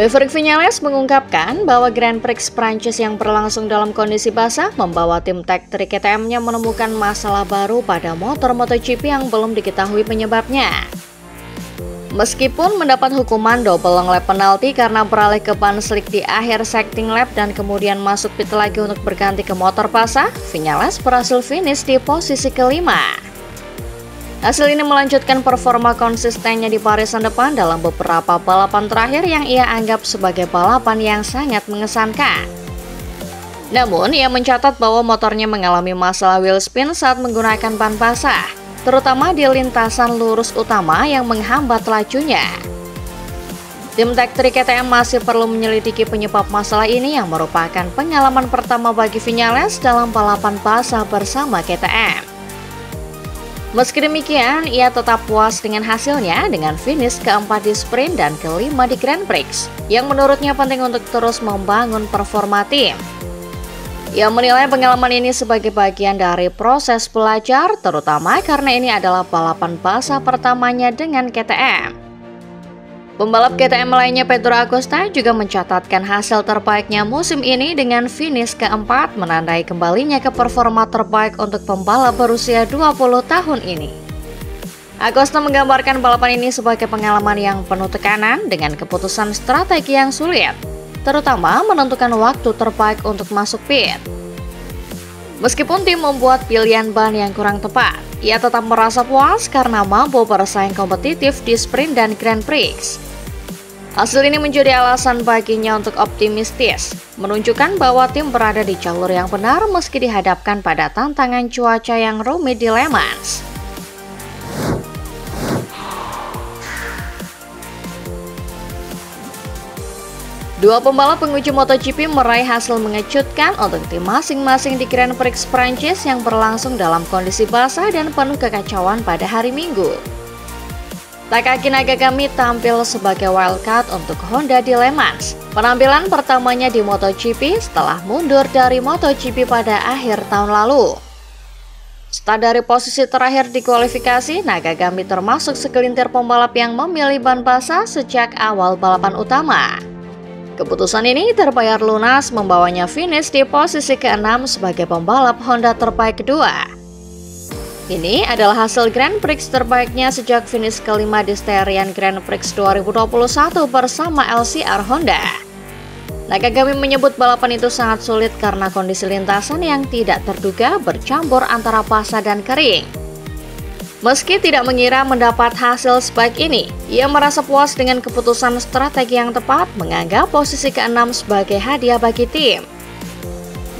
Maverick Viñales mengungkapkan bahwa Grand Prix Prancis yang berlangsung dalam kondisi basah membawa tim Tech3 KTM-nya menemukan masalah baru pada motor MotoGP yang belum diketahui penyebabnya. Meskipun mendapat hukuman double long lap penalti karena beralih ke ban slick di akhir secting lap dan kemudian masuk pit lagi untuk berganti ke motor basah, Viñales berhasil finish di posisi kelima. Hasil ini melanjutkan performa konsistennya di barisan depan dalam beberapa balapan terakhir yang ia anggap sebagai balapan yang sangat mengesankan. Namun, ia mencatat bahwa motornya mengalami masalah wheel spin saat menggunakan ban basah, terutama di lintasan lurus utama yang menghambat lajunya. Tim Tech3 KTM masih perlu menyelidiki penyebab masalah ini yang merupakan pengalaman pertama bagi Viñales dalam balapan basah bersama KTM. Meski demikian, ia tetap puas dengan hasilnya dengan finish keempat di sprint dan kelima di Grand Prix, yang menurutnya penting untuk terus membangun performa tim. Ia menilai pengalaman ini sebagai bagian dari proses belajar, terutama karena ini adalah balapan basah pertamanya dengan KTM. Pembalap KTM lainnya Pedro Acosta juga mencatatkan hasil terbaiknya musim ini dengan finish keempat, menandai kembalinya ke performa terbaik untuk pembalap berusia 20 tahun ini. Acosta menggambarkan balapan ini sebagai pengalaman yang penuh tekanan dengan keputusan strategi yang sulit, terutama menentukan waktu terbaik untuk masuk pit. Meskipun tim membuat pilihan ban yang kurang tepat, ia tetap merasa puas karena mampu bersaing kompetitif di sprint dan Grand Prix. Hasil ini menjadi alasan baginya untuk optimistis, menunjukkan bahwa tim berada di jalur yang benar meski dihadapkan pada tantangan cuaca yang rumit di Le Mans. Dua pembalap penguji MotoGP meraih hasil mengejutkan untuk tim masing-masing di Grand Prix Prancis yang berlangsung dalam kondisi basah dan penuh kekacauan pada hari Minggu. Takaki Nakagami tampil sebagai wildcard untuk Honda di Le Mans, penampilan pertamanya di MotoGP setelah mundur dari MotoGP pada akhir tahun lalu. Start dari posisi terakhir di kualifikasi, Nakagami termasuk segelintir pembalap yang memilih ban basah sejak awal balapan utama. Keputusan ini terbayar lunas membawanya finish di posisi ke-6 sebagai pembalap Honda terbaik kedua. Ini adalah hasil Grand Prix terbaiknya sejak finish kelima di Styrian Grand Prix 2021 bersama LCR Honda. Nakagami menyebut balapan itu sangat sulit karena kondisi lintasan yang tidak terduga bercampur antara basah dan kering. Meski tidak mengira mendapat hasil sebaik ini, ia merasa puas dengan keputusan strategi yang tepat, menganggap posisi ke-6 sebagai hadiah bagi tim.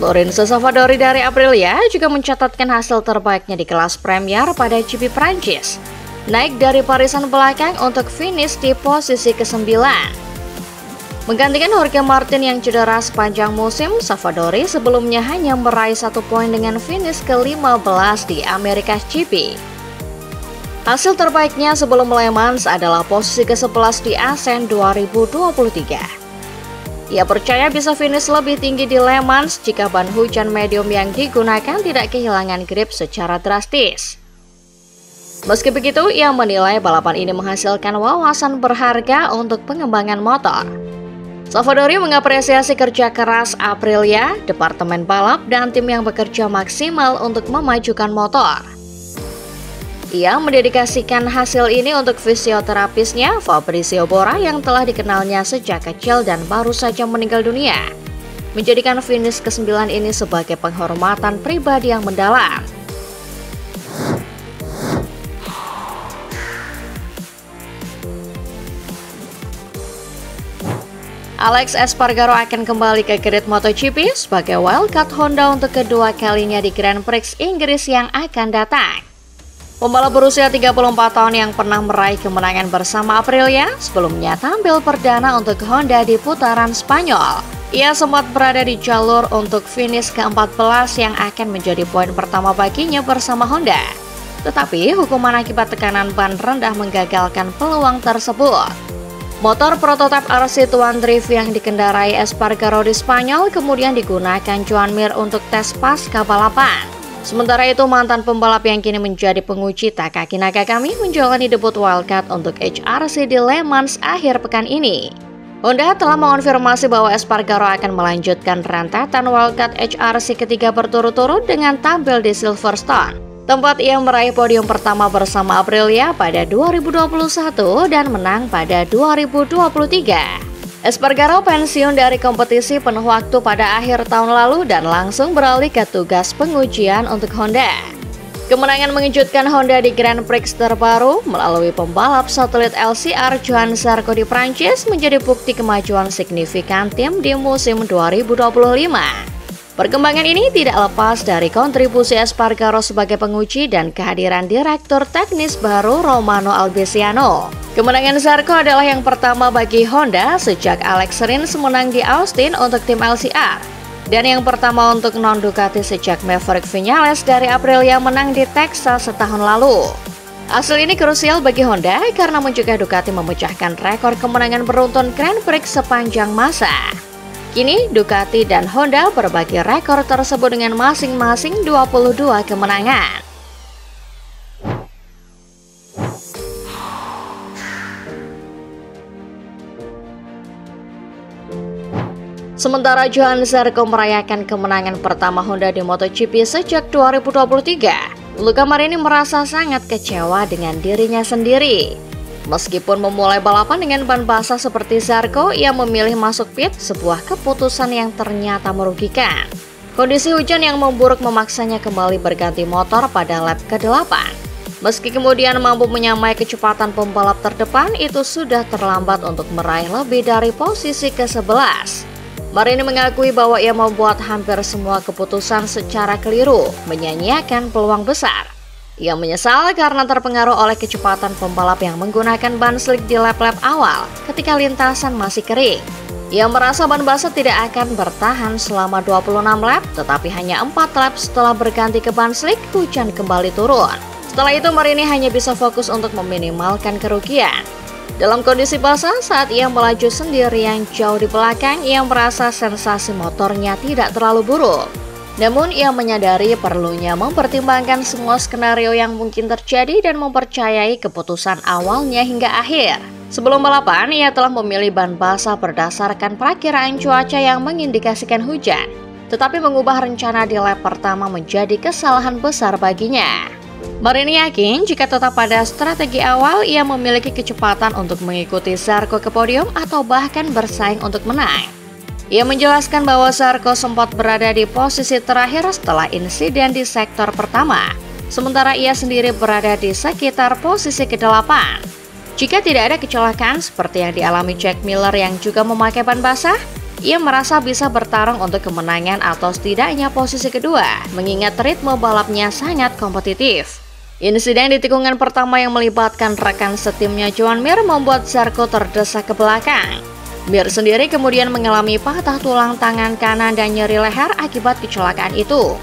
Lorenzo Savadori dari Aprilia juga mencatatkan hasil terbaiknya di kelas Premier pada GP Prancis, naik dari barisan belakang untuk finish di posisi ke-9. Menggantikan Jorge Martin yang cedera sepanjang musim, Savadori sebelumnya hanya meraih 1 poin dengan finish ke-15 di Amerika GP. Hasil terbaiknya sebelum Le Mans adalah posisi ke-11 di Assen 2023. Ia percaya bisa finish lebih tinggi di Le Mans jika ban hujan medium yang digunakan tidak kehilangan grip secara drastis. Meski begitu, ia menilai balapan ini menghasilkan wawasan berharga untuk pengembangan motor. Savadori mengapresiasi kerja keras Aprilia, departemen balap, dan tim yang bekerja maksimal untuk memajukan motor. Ia mendedikasikan hasil ini untuk fisioterapisnya Fabrizio Bora yang telah dikenalnya sejak kecil dan baru saja meninggal dunia, menjadikan finish ke-9 ini sebagai penghormatan pribadi yang mendalam. Alex Espargaro akan kembali ke grid MotoGP sebagai wildcard Honda untuk kedua kalinya di Grand Prix Inggris yang akan datang. Pembalap berusia 34 tahun yang pernah meraih kemenangan bersama Aprilia sebelumnya tampil perdana untuk Honda di putaran Spanyol. Ia sempat berada di jalur untuk finish ke-14 yang akan menjadi poin pertama baginya bersama Honda. Tetapi hukuman akibat tekanan ban rendah menggagalkan peluang tersebut. Motor prototipe RC Tuan Drift yang dikendarai Espargaro di Spanyol kemudian digunakan Joan Mir untuk tes pasca balapan. Sementara itu, mantan pembalap yang kini menjadi penguji Takaki Nakagami menjalani debut wildcard untuk HRC di Le Mans akhir pekan ini. Honda telah mengonfirmasi bahwa Espargaro akan melanjutkan rentetan wildcard HRC ketiga berturut-turut dengan tampil di Silverstone, tempat ia meraih podium pertama bersama Aprilia pada 2021 dan menang pada 2023. Espargaro pensiun dari kompetisi penuh waktu pada akhir tahun lalu dan langsung beralih ke tugas pengujian untuk Honda. Kemenangan mengejutkan Honda di Grand Prix terbaru melalui pembalap satelit LCR Johann Zarco di Prancis menjadi bukti kemajuan signifikan tim di musim 2025. Perkembangan ini tidak lepas dari kontribusi Espargaro sebagai penguji dan kehadiran direktur teknis baru Romano Albesiano. Kemenangan Zarco adalah yang pertama bagi Honda sejak Alex Rins menang di Austin untuk tim LCR, dan yang pertama untuk non-Ducati sejak Maverick Viñales dari Aprilia menang di Texas setahun lalu. Hasil ini krusial bagi Honda karena mencegah Ducati memecahkan rekor kemenangan beruntun Grand Prix sepanjang masa. Kini Ducati dan Honda berbagi rekor tersebut dengan masing-masing 22 kemenangan. Sementara Johann Zarco merayakan kemenangan pertama Honda di MotoGP sejak 2023, Luca Marini merasa sangat kecewa dengan dirinya sendiri. Meskipun memulai balapan dengan ban basah seperti Zarco, ia memilih masuk pit, sebuah keputusan yang ternyata merugikan. Kondisi hujan yang memburuk memaksanya kembali berganti motor pada lap ke-8. Meski kemudian mampu menyamai kecepatan pembalap terdepan, itu sudah terlambat untuk meraih lebih dari posisi ke-11. Marini mengakui bahwa ia membuat hampir semua keputusan secara keliru, menyanyiakan peluang besar. Ia menyesal karena terpengaruh oleh kecepatan pembalap yang menggunakan ban slick di lap-lap awal ketika lintasan masih kering. Ia merasa ban basah tidak akan bertahan selama 26 lap, tetapi hanya 4 lap setelah berganti ke ban slick, hujan kembali turun. Setelah itu Marini hanya bisa fokus untuk meminimalkan kerugian. Dalam kondisi basah, saat ia melaju sendirian jauh di belakang, ia merasa sensasi motornya tidak terlalu buruk. Namun ia menyadari perlunya mempertimbangkan semua skenario yang mungkin terjadi dan mempercayai keputusan awalnya hingga akhir. Sebelum balapan, ia telah memilih ban basah berdasarkan perakiraan cuaca yang mengindikasikan hujan, tetapi mengubah rencana di lap pertama menjadi kesalahan besar baginya. Marini yakin jika tetap pada strategi awal, ia memiliki kecepatan untuk mengikuti Zarco ke podium atau bahkan bersaing untuk menang. Ia menjelaskan bahwa Zarco sempat berada di posisi terakhir setelah insiden di sektor pertama, sementara ia sendiri berada di sekitar posisi ke-8. Jika tidak ada kecelakaan seperti yang dialami Jack Miller yang juga memakai ban basah, ia merasa bisa bertarung untuk kemenangan atau setidaknya posisi kedua, mengingat ritme balapnya sangat kompetitif. Insiden di tikungan pertama yang melibatkan rekan setimnya Joan Mir membuat Zarco terdesak ke belakang. Mir sendiri kemudian mengalami patah tulang tangan kanan dan nyeri leher akibat kecelakaan itu.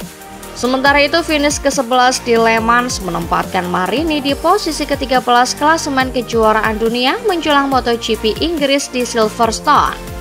Sementara itu finish ke-11 di Le Mans menempatkan Marini di posisi ke-13 klasemen kejuaraan dunia menjelang MotoGP Inggris di Silverstone.